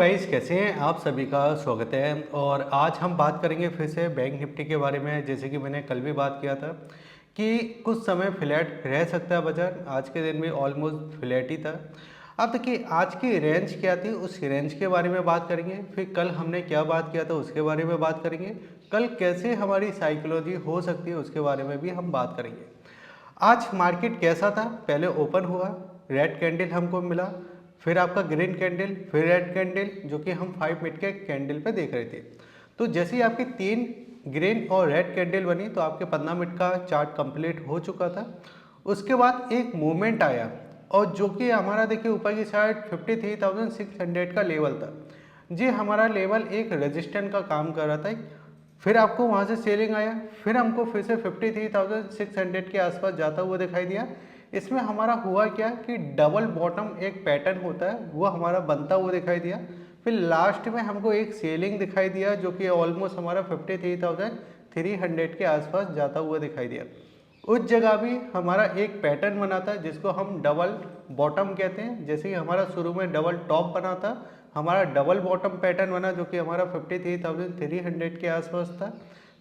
Guys कैसे हैं आप सभी का स्वागत है। और आज हम बात करेंगे फिर से बैंक निफ्टी के बारे में। जैसे कि मैंने कल भी बात किया था कि कुछ समय फ्लैट रह सकता है बाजार। आज के दिन भी ऑलमोस्ट फ्लैट ही था। अब देखिए आज की रेंज क्या थी, उस रेंज के बारे में बात करेंगे। फिर कल हमने क्या बात किया था उसके बारे में बात करेंगे। कल कैसे हमारी साइकोलॉजी हो सकती है उसके बारे में भी हम बात करेंगे। आज मार्केट कैसा था, पहले ओपन हुआ, रेड कैंडल हमको मिला, फिर आपका ग्रीन कैंडल, फिर रेड कैंडल, जो कि हम 5 मिनट के कैंडल पे देख रहे थे। तो जैसे ही आपकी 3 ग्रीन और रेड कैंडल बनी तो आपके 15 मिनट का चार्ट कंप्लीट हो चुका था। उसके बाद एक मूवमेंट आया और जो कि हमारा देखिए ऊपर की साइड 53,600 का लेवल था। जी हमारा लेवल एक रेजिस्टेंट का काम कर रहा था। फिर आपको वहाँ से सेलिंग आया, फिर हमको फिर से 53,600 के आसपास जाता हुआ दिखाई दिया। इसमें हमारा हुआ क्या कि डबल बॉटम एक पैटर्न होता है वो हमारा बनता हुआ दिखाई दिया। फिर लास्ट में हमको एक सेलिंग दिखाई दिया जो कि ऑलमोस्ट हमारा 53,300 के आसपास जाता हुआ दिखाई दिया। उस जगह भी हमारा एक पैटर्न बना था जिसको हम डबल बॉटम कहते हैं। जैसे ही हमारा शुरू में डबल टॉप बना था, हमारा डबल बॉटम पैटर्न बना जो कि हमारा 53,300 के आसपास था।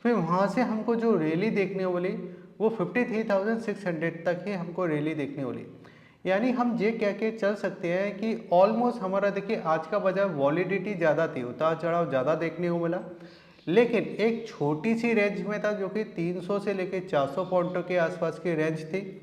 फिर वहाँ से हमको जो रैली देखने को मिली वो 53,600 तक ही हमको रैली देखने को मिली। यानी हम ये कह के चल सकते हैं कि ऑलमोस्ट हमारा देखिए आज का बाजार वॉलिडिटी ज़्यादा थी, उतार चढ़ाव ज़्यादा देखने को मिला, लेकिन एक छोटी सी रेंज में था जो कि 300 से लेकर 400 पॉइंटों के आसपास की रेंज थी।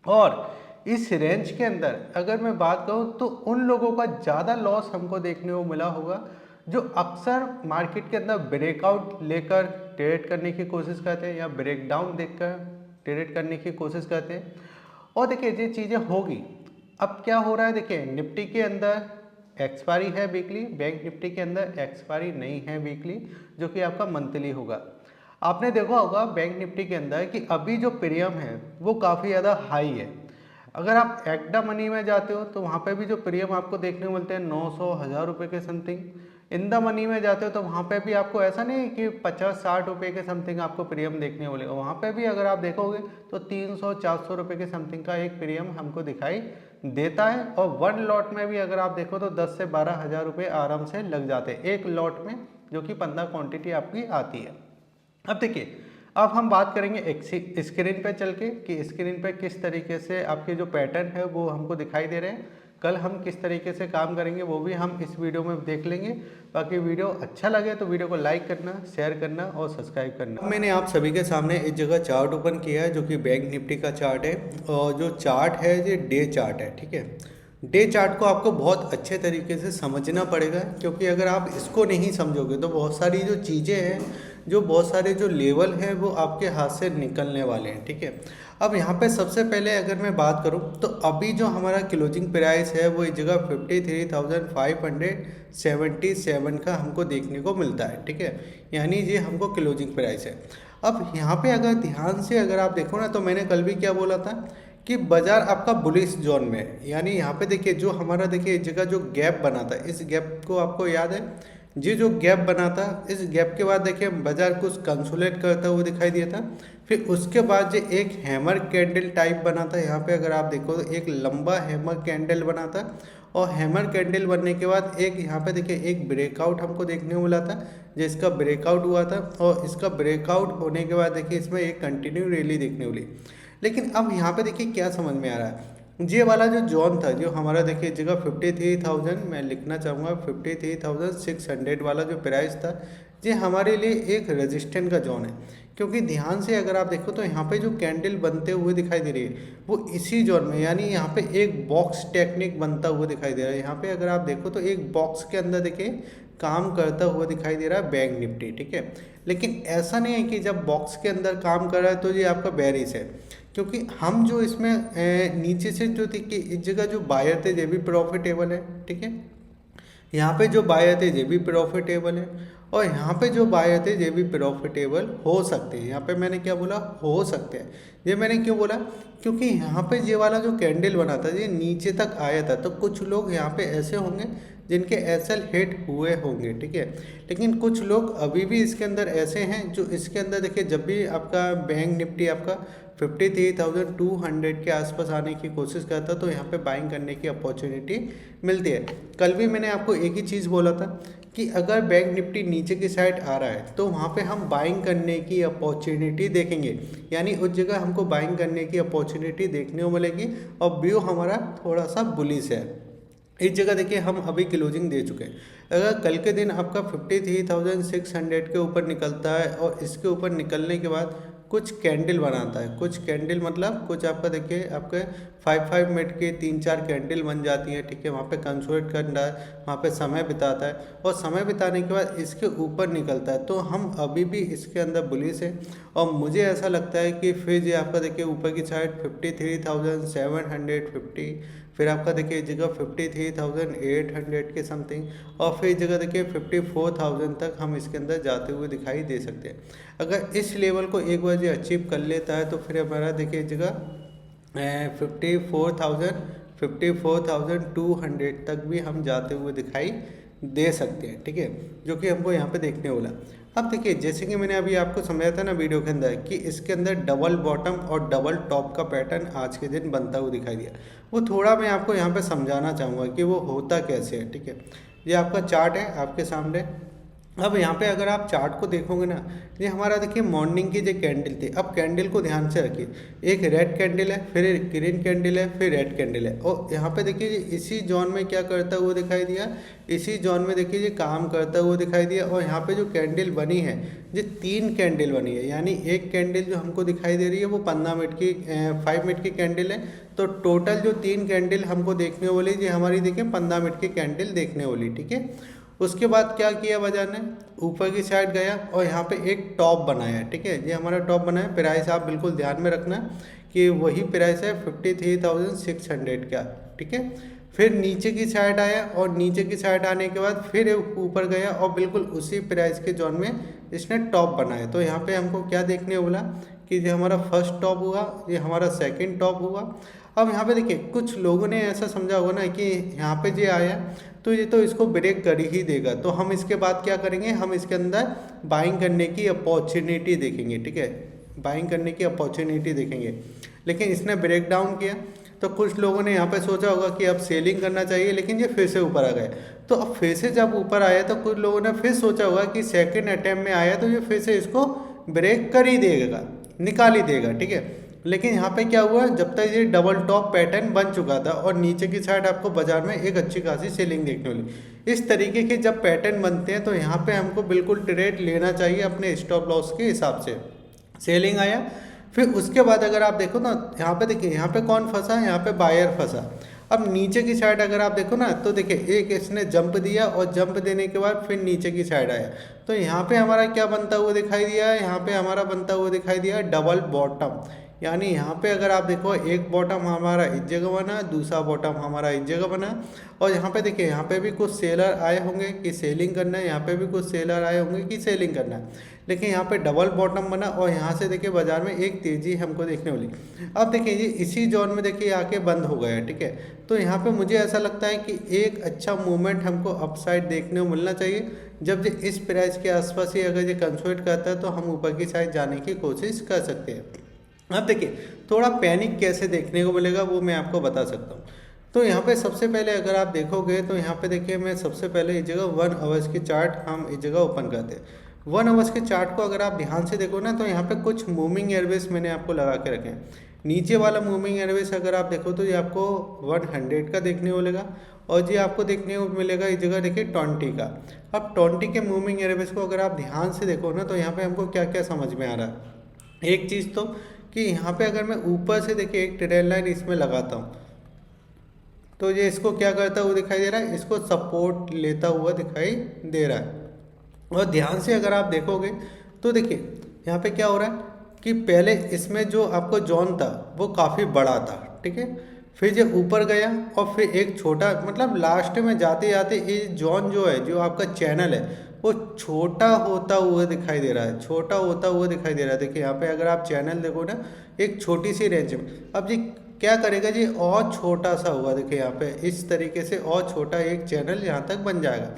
और इस रेंज के अंदर अगर मैं बात करूं तो उन लोगों का ज़्यादा लॉस हमको देखने को मिला होगा जो अक्सर मार्केट के अंदर ब्रेकआउट लेकर ट्रेड करने की कोशिश करते हैं या ब्रेकडाउन देखकर ट्रेड करने की कोशिश करते हैं। और देखिए ये चीज़ें होगी। अब क्या हो रहा है, देखिए निफ्टी के अंदर एक्सपायरी है वीकली, बैंक निफ्टी के अंदर एक्सपायरी नहीं है वीकली, जो कि आपका मंथली होगा। आपने देखा होगा बैंक निफ्टी के अंदर कि अभी जो प्रीमियम है वो काफ़ी ज़्यादा हाई है। अगर आप एक्टा मनी में जाते हो तो वहाँ पे भी जो प्रीमियम आपको देखने को मिलते हैं 900-1000 रुपये के समथिंग। इन द मनी में जाते हो तो वहाँ पे भी आपको ऐसा नहीं कि 50-60 रुपये के समथिंग आपको प्रीमियम देखने को मिलेगा। वहाँ पे भी अगर आप देखोगे तो 300-400 रुपये के समथिंग का एक प्रीमियम हमको दिखाई देता है। और वन लॉट में भी अगर आप देखो तो 10 से 12 हज़ार रुपये आराम से लग जाते हैं एक लॉट में, जो कि 15 क्वान्टिटी आपकी आती है। अब देखिए अब हम बात करेंगे एक स्क्रीन पे चल के कि स्क्रीन पे किस तरीके से आपके जो पैटर्न है वो हमको दिखाई दे रहे हैं। कल हम किस तरीके से काम करेंगे वो भी हम इस वीडियो में देख लेंगे। बाकी वीडियो अच्छा लगे तो वीडियो को लाइक करना, शेयर करना और सब्सक्राइब करना। मैंने आप सभी के सामने इस जगह चार्ट ओपन किया है जो कि बैंक निफ्टी का चार्ट है। और जो चार्ट है ये डे चार्ट है, ठीक है। डे चार्ट को आपको बहुत अच्छे तरीके से समझना पड़ेगा, क्योंकि अगर आप इसको नहीं समझोगे तो बहुत सारी जो चीज़ें हैं, जो बहुत सारे जो लेवल हैं वो आपके हाथ से निकलने वाले हैं, ठीक है। अब यहाँ पे सबसे पहले अगर मैं बात करूँ तो अभी जो हमारा क्लोजिंग प्राइस है वो इस जगह 53,577 का हमको देखने को मिलता है, ठीक है। यानी ये हमको क्लोजिंग प्राइस है। अब यहाँ पे अगर ध्यान से अगर आप देखो ना तो मैंने कल भी क्या बोला था कि बाजार आपका बुलिश जोन में है। यानी यहाँ पे देखिए जो हमारा देखिए इस जगह जो गैप बना था, इस गैप को आपको याद है, ये जो गैप बना था, इस गैप के बाद देखिए बाजार कुछ कंसोलिडेट करता हुआ दिखाई दिया था। फिर उसके बाद जो एक हैमर कैंडल टाइप बना था, यहाँ पे अगर आप देखो तो एक लंबा हैमर कैंडल बना था। और हैमर कैंडल बनने के बाद एक यहाँ पे देखिए एक ब्रेकआउट हमको देखने को मिला था, जिसका ब्रेकआउट हुआ था। और इसका ब्रेकआउट होने के बाद देखिए इसमें एक कंटिन्यू रैली देखने को मिली। लेकिन अब यहाँ पे देखिए क्या समझ में आ रहा है, ये वाला जो जोन था जो हमारा देखिए जगह 53,000 मैं लिखना चाहूँगा, 53,600 वाला जो प्राइस था, ये हमारे लिए एक रेजिस्टेंट का जोन है। क्योंकि ध्यान से अगर आप देखो तो यहाँ पे जो कैंडल बनते हुए दिखाई दे रही है वो इसी जोन में, यानी यहाँ पे एक बॉक्स टेक्निक बनता हुआ दिखाई दे रहा है। यहाँ पे अगर आप देखो तो एक बॉक्स के अंदर देखिए काम करता हुआ दिखाई दे रहा है बैंक निफ्टी, ठीक है। लेकिन ऐसा नहीं है कि जब बॉक्स के अंदर काम कर रहा है तो ये आपका बेरिश है, क्योंकि हम जो इसमें नीचे से जो देखिए इस जगह जो बायर थे ये भी प्रॉफिटेबल है, ठीक है। यहाँ पे जो बायर थे ये भी प्रॉफिटेबल है, और यहाँ पे जो बायर थे ये भी प्रॉफिटेबल हो सकते हैं। यहाँ पे मैंने क्या बोला, हो सकते हैं। ये मैंने क्यों बोला, क्योंकि यहाँ पे ये वाला जो कैंडल बना था ये नीचे तक आया था, तो कुछ लोग यहाँ पे ऐसे होंगे जिनके एसएल हिट हुए होंगे, ठीक है। लेकिन कुछ लोग अभी भी इसके अंदर ऐसे हैं जो इसके अंदर देखिए जब भी आपका बैंक निफ्टी आपका 53,200 के आसपास आने की कोशिश करता तो यहाँ पे बाइंग करने की अपॉर्चुनिटी मिलती है। कल भी मैंने आपको एक ही चीज़ बोला था कि अगर बैंक निफ्टी नीचे की साइड आ रहा है तो वहाँ पे हम बाइंग करने की अपॉर्चुनिटी देखेंगे, यानी उस जगह हमको बाइंग करने की अपॉर्चुनिटी देखने को मिलेगी और व्यू हमारा थोड़ा सा बुलिश है। इस जगह देखिए हम अभी क्लोजिंग दे चुके हैं। अगर कल के दिन आपका 53,600 के ऊपर निकलता है और इसके ऊपर निकलने के बाद कुछ कैंडल बनाता है, कुछ कैंडल मतलब कुछ आपका देखिए आपके 5 मिनट के 3-4 कैंडल बन जाती हैं, ठीक है, वहाँ पे कंसोलिडेट करना है, वहाँ पे समय बिताता है और समय बिताने के बाद इसके ऊपर निकलता है तो हम अभी भी इसके अंदर बुलिश है। और मुझे ऐसा लगता है कि फिर ये आपका देखिए ऊपर की साइड 53,750, फिर आपका देखिए इस जगह 53,800 के समथिंग और फिर इस जगह देखिए 54,000 तक हम इसके अंदर जाते हुए दिखाई दे सकते हैं। अगर इस लेवल को एक बार ये अचीव कर लेता है तो फिर हमारा देखिए इस जगह 54,200 तक भी हम जाते हुए दिखाई दे सकते हैं, ठीक है, जो कि हमको यहाँ पे देखने वाला। अब देखिए जैसे कि मैंने अभी आपको समझाया था ना वीडियो के अंदर कि इसके अंदर डबल बॉटम और डबल टॉप का पैटर्न आज के दिन बनता हुआ दिखाई दिया, वो थोड़ा मैं आपको यहाँ पे समझाना चाहूँगा कि वो होता कैसे है, ठीक है। ये आपका चार्ट है आपके सामने। अब यहाँ पे अगर आप चार्ट को देखोगे ना, ये हमारा देखिए मॉर्निंग की जो कैंडल थी, अब कैंडल को ध्यान से रखिए, एक रेड कैंडल है, फिर एक ग्रीन कैंडल है, फिर रेड कैंडल है और यहाँ पे देखिए इसी जोन में क्या करता हुआ दिखाई दिया, इसी जोन में देखिए ये काम करता हुआ दिखाई दिया। और यहाँ पे जो कैंडल बनी है ये 3 कैंडल बनी है, यानी एक कैंडल जो हमको दिखाई दे रही है वो 15 मिनट की 5 मिनट की कैंडल है, तो टोटल जो 3 कैंडल हमको देखने वाली ये हमारी देखिए 15 मिनट की कैंडल देखने वाली, ठीक है। उसके बाद क्या किया बाजार ने, ऊपर की साइड गया और यहाँ पे एक टॉप बनाया, ठीक है, ये हमारा टॉप बनाया। प्राइस आप बिल्कुल ध्यान में रखना कि वही प्राइस है 53,600 का, ठीक है। फिर नीचे की साइड आया और नीचे की साइड आने के बाद फिर ऊपर गया और बिल्कुल उसी प्राइस के जोन में इसने टॉप बनाया। तो यहाँ पे हमको क्या देखने बोला कि ये हमारा फर्स्ट टॉप हुआ, ये हमारा सेकंड टॉप हुआ। अब यहाँ पे देखिए कुछ लोगों ने ऐसा समझा होगा ना कि यहाँ पे ये आया तो ये तो इसको ब्रेक कर ही देगा, तो हम इसके बाद क्या करेंगे, हम इसके अंदर बाइंग करने की अपॉर्चुनिटी देखेंगे, ठीक है, बाइंग करने की अपॉर्चुनिटी देखेंगे। लेकिन इसने ब्रेक डाउन किया तो कुछ लोगों ने यहाँ पे सोचा होगा कि अब सेलिंग करना चाहिए, लेकिन ये फिर से ऊपर आ गए। तो अब फिर से जब ऊपर आया तो कुछ लोगों ने फिर सोचा होगा कि सेकंड अटैम्प्ट में आया तो ये फिर से इसको ब्रेक कर ही देगा, निकाल ही देगा, ठीक है। लेकिन यहाँ पे क्या हुआ, जब तक ये डबल टॉप पैटर्न बन चुका था और नीचे की साइड आपको बाजार में एक अच्छी खासी सेलिंग देखने मिली। इस तरीके के जब पैटर्न बनते हैं तो यहाँ पे हमको बिल्कुल ट्रेड लेना चाहिए अपने स्टॉप लॉस के हिसाब से। सेलिंग आया, फिर उसके बाद अगर आप देखो ना, यहाँ पे देखिए यहाँ पे कौन फंसा, यहाँ पे बायर फंसा। अब नीचे की साइड अगर आप देखो ना तो देखिए एक इसने जंप दिया और जंप देने के बाद फिर नीचे की साइड आया, तो यहाँ पे हमारा क्या बनता हुआ दिखाई दिया है, यहाँ पे हमारा बनता हुआ दिखाई दिया है डबल बॉटम। यानी यहाँ पे अगर आप देखो एक बॉटम हमारा इस जगह बना, दूसरा बॉटम हमारा इस जगह बना और यहाँ पे देखिए यहाँ पे भी कुछ सेलर आए होंगे कि सेलिंग करना है, यहाँ पे भी कुछ सेलर आए होंगे कि सेलिंग करना है, लेकिन यहाँ पे डबल बॉटम बना और यहाँ से देखिए बाजार में एक तेज़ी हमको देखने वाली। अब देखिए ये इसी जोन में देखिए आके बंद हो गया, ठीक है। तो यहाँ पे मुझे ऐसा लगता है कि एक अच्छा मूवमेंट हमको अपसाइड देखने को मिलना चाहिए। जब ये इस प्राइस के आसपास ही अगर ये कंसोलिडेट करता है तो हम ऊपर की साइड जाने की कोशिश कर सकते हैं। अब देखिए थोड़ा पैनिक कैसे देखने को मिलेगा वो मैं आपको बता सकता हूँ। तो यहाँ पे सबसे पहले अगर आप देखोगे तो यहाँ पे देखिए मैं सबसे पहले इस जगह 1 आवर्स की चार्ट हम इस जगह ओपन करते हैं। 1 आवर्स के चार्ट को अगर आप ध्यान से देखो ना तो यहाँ पे कुछ मूविंग एयरवेज मैंने आपको लगा के रखे हैं। नीचे वाला मूविंग एयरवेज अगर आप देखो तो ये आपको 100 का देखने को मिलेगा और ये आपको देखने को मिलेगा इस जगह देखिए 20 का। अब 20 के मूविंग एयरवेज को अगर आप ध्यान से देखो ना तो यहाँ पे हमको क्या क्या समझ में आ रहा है। एक चीज़ तो कि यहाँ पे अगर मैं ऊपर से देखिए एक ट्रेड लाइन इसमें लगाता हूँ तो ये इसको क्या करता हुआ दिखाई दे रहा है, इसको सपोर्ट लेता हुआ दिखाई दे रहा है। और ध्यान से अगर आप देखोगे तो देखिए यहाँ पे क्या हो रहा है कि पहले इसमें जो आपको जोन था वो काफ़ी बड़ा था, ठीक है, फिर ये ऊपर गया और फिर एक छोटा, मतलब लास्ट में जाते जाते ये जोन जो है, जो आपका चैनल है वो छोटा होता हुआ दिखाई दे रहा है, छोटा होता हुआ दिखाई दे रहा है। देखिए यहाँ पे अगर आप चैनल देखो ना एक छोटी सी रेंज में, अब ये क्या करेगा जी और छोटा सा होगा, देखिए यहाँ पे इस तरीके से और छोटा एक चैनल यहाँ तक बन जाएगा।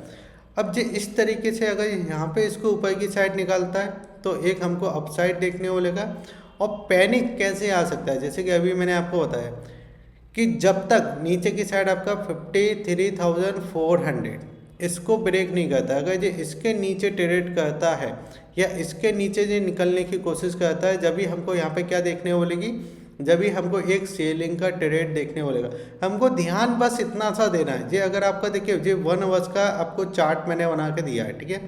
अब जो इस तरीके से अगर यहाँ पे इसको ऊपर की साइड निकालता है तो एक हमको अपसाइड देखने को मिलेगा और पैनिक कैसे आ सकता है, जैसे कि अभी मैंने आपको बताया कि जब तक नीचे की साइड आपका 53,400 इसको ब्रेक नहीं करता, अगर ये इसके नीचे ट्रेड करता है या इसके नीचे ये निकलने की कोशिश करता है, जब भी हमको यहाँ पे क्या देखने को बोलेगी, जब भी हमको एक सेलिंग का ट्रेड देखने को बोलेगा। हमको ध्यान बस इतना सा देना है, ये अगर आपका देखिए ये 1 आवर्स का आपको चार्ट मैंने बना के दिया है, ठीक है,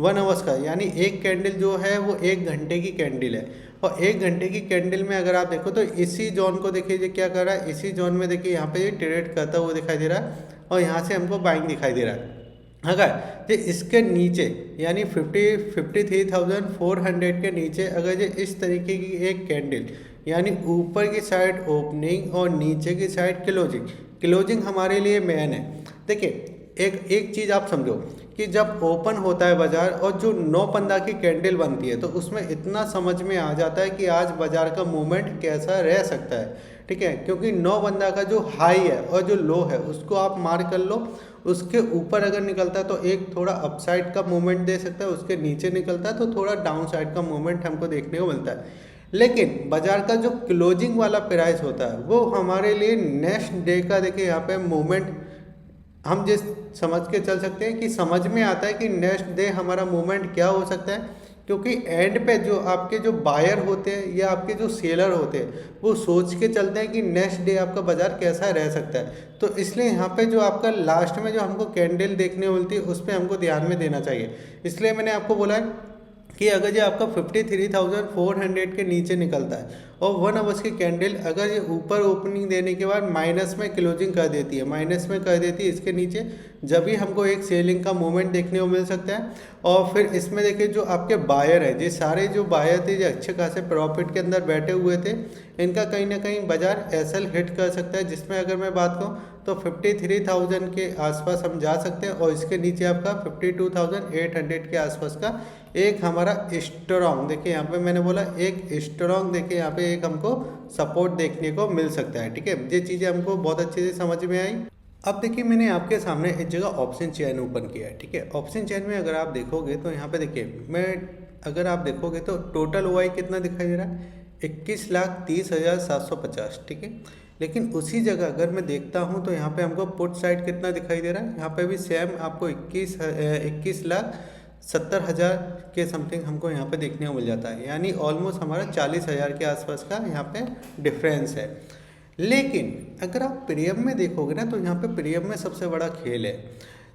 1 आवर्स का, यानी एक कैंडल जो है वो 1 घंटे की कैंडल है, और 1 घंटे की कैंडल में अगर आप देखो तो इसी जोन को देखिए ये क्या कर रहा है, इसी जोन में देखिए यहाँ पे ये ट्रेड करता हुआ दिखाई दे रहा है, और यहाँ से हमको बाइंग दिखाई दे रहा है। अगर ये इसके नीचे यानी 53,400 के नीचे अगर ये इस तरीके की एक कैंडल यानी ऊपर की साइड ओपनिंग और नीचे की साइड क्लोजिंग हमारे लिए मेन है। देखिए एक चीज़ आप समझो कि जब ओपन होता है बाजार और जो 9 की कैंडल बनती है तो उसमें इतना समझ में आ जाता है कि आज बाजार का मूवमेंट कैसा रह सकता है, ठीक है, क्योंकि 9 का जो हाई है और जो लो है उसको आप मार्क कर लो, उसके ऊपर अगर निकलता है तो एक थोड़ा अपसाइड का मूवमेंट दे सकता है, उसके नीचे निकलता है तो थोड़ा डाउन साइड का मूवमेंट हमको देखने को मिलता है। लेकिन बाजार का जो क्लोजिंग वाला प्राइस होता है वो हमारे लिए नेक्स्ट डे का देखिए यहाँ पे मूवमेंट हम जिस समझ के चल सकते हैं कि समझ में आता है कि नेक्स्ट डे हमारा मूवमेंट क्या हो सकता है, क्योंकि एंड पे जो आपके जो बायर होते हैं या आपके जो सेलर होते हैं वो सोच के चलते हैं कि नेक्स्ट डे आपका बाजार कैसा रह सकता है। तो इसलिए यहाँ पे जो आपका लास्ट में जो हमको कैंडल देखने को मिलती है उस पर हमको ध्यान में देना चाहिए। इसलिए मैंने आपको बोला है कि अगर ये आपका 53,400 के नीचे निकलता है और 1 आवर्स की कैंडल अगर ये ऊपर ओपनिंग देने के बाद माइनस में क्लोजिंग कर देती है, माइनस में कर देती है इसके नीचे, जब भी हमको एक सेलिंग का मूवमेंट देखने को मिल सकता है। और फिर इसमें देखिए जो आपके बायर है, ये सारे जो बायर थे जो अच्छे खासे प्रॉफिट के अंदर बैठे हुए थे, इनका कहीं ना कहीं बाजार एसएल हिट कर सकता है, जिसमें अगर मैं बात कहूँ तो 53,000 के आसपास हम जा सकते हैं, और इसके नीचे आपका 52,800 के आसपास का एक हमारा स्ट्रॉन्ग, देखिए यहाँ पे मैंने बोला एक स्ट्रॉन्ग, देखिए यहाँ पे एक हमको सपोर्ट देखने को मिल सकता है, ठीक है। ये चीज़ें हमको बहुत अच्छे से समझ में आई। अब देखिए मैंने आपके सामने एक जगह ऑप्शन चेन ओपन किया है, ठीक है। ऑप्शन चेन में अगर आप देखोगे तो यहाँ पे देखिए अगर आप देखोगे तो टोटल ओआई कितना दिखाई दे रहा है, 21,30,750, ठीक है। लेकिन उसी जगह अगर मैं देखता हूँ तो यहाँ पे हमको पुट साइड कितना दिखाई दे रहा है, यहाँ पे भी सेम आपको 21,70,000 के समथिंग हमको यहाँ पे देखने को मिल जाता है, यानी ऑलमोस्ट हमारा 40,000 के आसपास का यहाँ पे डिफरेंस है। लेकिन अगर आप प्रीमियम में देखोगे ना तो यहाँ पे प्रीमियम में सबसे बड़ा खेल है,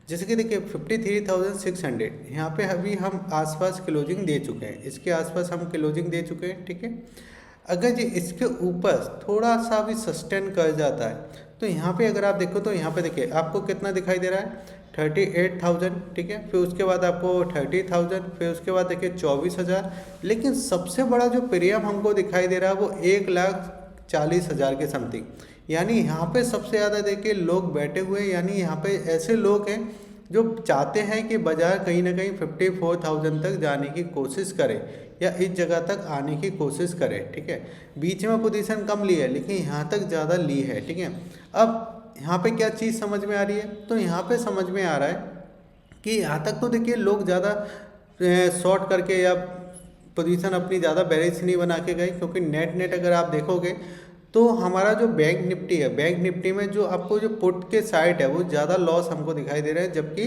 जैसे कि देखिए 53,600 यहाँ पे अभी हम आसपास क्लोजिंग दे चुके हैं, इसके आसपास हम क्लोजिंग दे चुके हैं, ठीक है। अगर ये इसके ऊपर थोड़ा सा भी सस्टेन कर जाता है तो यहाँ पे अगर आप देखो तो यहाँ पे देखिए आपको कितना दिखाई दे रहा है, 38,000, ठीक है। फिर उसके बाद आपको 30,000, फिर उसके बाद देखिए 24,000। लेकिन सबसे बड़ा जो प्रीमियम हमको दिखाई दे रहा है वो 1,40,000 के समथिंग, यानी यहाँ पे सबसे ज़्यादा देखिए लोग बैठे हुए हैं, यानी यहाँ पे ऐसे लोग हैं जो चाहते हैं कि बाजार कहीं ना कहीं 54,000 तक जाने की कोशिश करे या इस जगह तक आने की कोशिश करे, ठीक है। बीच में पोजीशन कम ली है लेकिन यहाँ तक ज़्यादा ली है, ठीक है। अब यहाँ पे क्या चीज़ समझ में आ रही है, तो यहाँ पे समझ में आ रहा है कि यहाँ तक तो देखिए लोग ज़्यादा शॉर्ट करके या पोजीशन अपनी ज़्यादा बेरिश नहीं बना के गए, क्योंकि नेट अगर आप देखोगे तो हमारा जो बैंक निफ्टी है, बैंक निफ्टी में जो आपको जो पुट के साइड है वो ज़्यादा लॉस हमको दिखाई दे रहा है, जबकि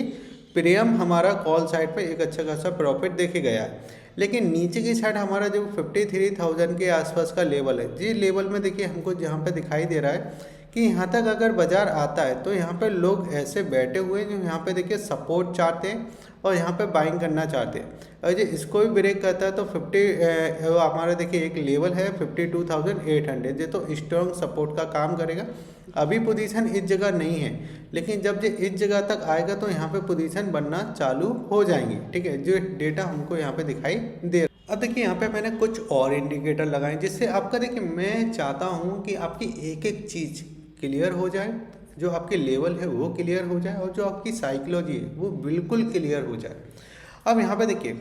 प्रीमियम हमारा कॉल साइड पे एक अच्छा खासा प्रॉफिट देखे गया है। लेकिन नीचे की साइड हमारा जो 53,000 के आसपास का लेवल है, जी लेवल में देखिए हमको जहाँ पे दिखाई दे रहा है कि यहाँ तक अगर बाजार आता है तो यहाँ पे लोग ऐसे बैठे हुए हैं जो यहाँ पे देखिए सपोर्ट चाहते हैं और यहाँ पे बाइंग करना चाहते हैं। और जो इसको भी ब्रेक करता है तो 50 हमारा देखिए एक लेवल है 52,800, ये तो स्ट्रॉन्ग सपोर्ट का काम करेगा। अभी पोजीशन इस जगह नहीं है, लेकिन जब ये इस जगह तक आएगा तो यहाँ पे पोजीशन बनना चालू हो जाएंगी, ठीक है, जो डेटा हमको यहाँ पे दिखाई दे। अब देखिए यहाँ पे मैंने कुछ और इंडिकेटर लगाए जिससे आपका देखिए मैं चाहता हूँ कि आपकी एक एक चीज़ क्लियर हो जाए, जो आपके लेवल है वो क्लियर हो जाए और जो आपकी साइकोलॉजी है वो बिल्कुल क्लियर हो जाए। अब यहाँ पे देखिए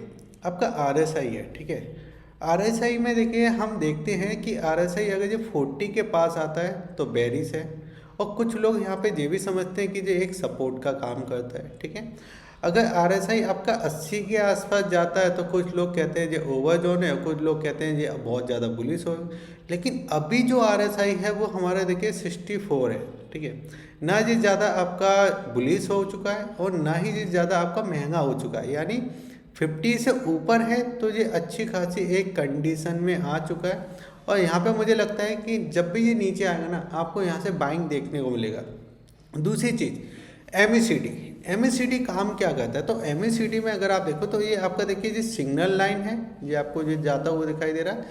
आपका RSI है, ठीक है। RSI में देखिए हम देखते हैं कि RSI अगर ये 40 के पास आता है तो बेरिश है, और कुछ लोग यहाँ पे ये भी समझते हैं कि ये एक सपोर्ट का काम करता है, ठीक है। अगर आरएसआई आपका 80 के आसपास जाता है तो कुछ लोग कहते हैं ये ओवर जोन है, कुछ लोग कहते हैं ये बहुत ज़्यादा बुलिश हो। लेकिन अभी जो आरएसआई है वो हमारा देखिए 64 है, ठीक है। ना ये ज़्यादा आपका बुलिश हो चुका है और ना ही ये ज़्यादा आपका महंगा हो चुका है, यानी 50 से ऊपर है तो ये अच्छी खासी एक कंडीशन में आ चुका है। और यहाँ पे मुझे लगता है कि जब भी ये नीचे आएगा ना, आपको यहाँ से बाइंग देखने को मिलेगा। दूसरी चीज़ एमएससीडी काम क्या करता है, तो एमएससीडी में अगर आप देखो तो ये आपका देखिए जो सिग्नल लाइन है ये आपको जो जाता हुआ दिखाई दे रहा है,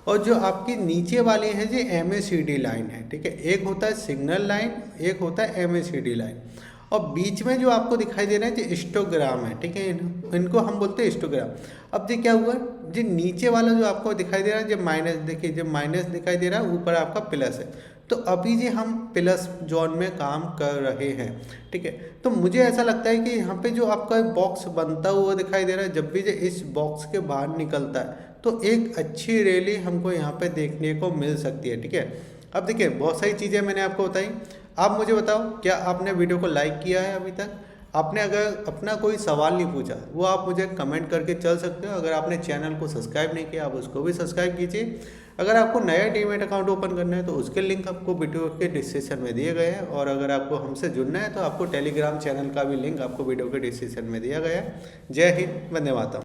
और जो आपकी नीचे वाली है ये एमएससीडी लाइन है, ठीक है। एक होता है सिग्नल लाइन, एक होता है एमएससीडी लाइन, और बीच में जो आपको दिखाई दे रहा है ये हिस्टोग्राम है, ठीक है। इनको हम बोलते हैं हिस्टोग्राम। अब ये क्या हुआ, जो नीचे वाला जो आपको दिखाई दे रहा है जो माइनस, देखिए जो माइनस दिखाई दे रहा है ऊपर आपका प्लस है, तो अभी जी हम प्लस जोन में काम कर रहे हैं, ठीक है। तो मुझे ऐसा लगता है कि यहाँ पे जो आपका बॉक्स बनता हुआ दिखाई दे रहा है, जब भी जो इस बॉक्स के बाहर निकलता है तो एक अच्छी रैली हमको यहाँ पे देखने को मिल सकती है, ठीक है। अब देखिए बहुत सारी चीज़ें मैंने आपको बताई। आप मुझे बताओ, क्या आपने वीडियो को लाइक किया है अभी तक? आपने अगर अपना कोई सवाल नहीं पूछा वो आप मुझे कमेंट करके चल सकते हो। अगर आपने चैनल को सब्सक्राइब नहीं किया आप उसको भी सब्सक्राइब कीजिए। अगर आपको नया डीमैट अकाउंट ओपन करना है तो उसके लिंक आपको वीडियो के डिस्क्रिप्शन में दिए गए हैं, और अगर आपको हमसे जुड़ना है तो आपको टेलीग्राम चैनल का भी लिंक आपको वीडियो के डिस्क्रिप्शन में दिया गया है। जय हिंद, वंदे मातरम।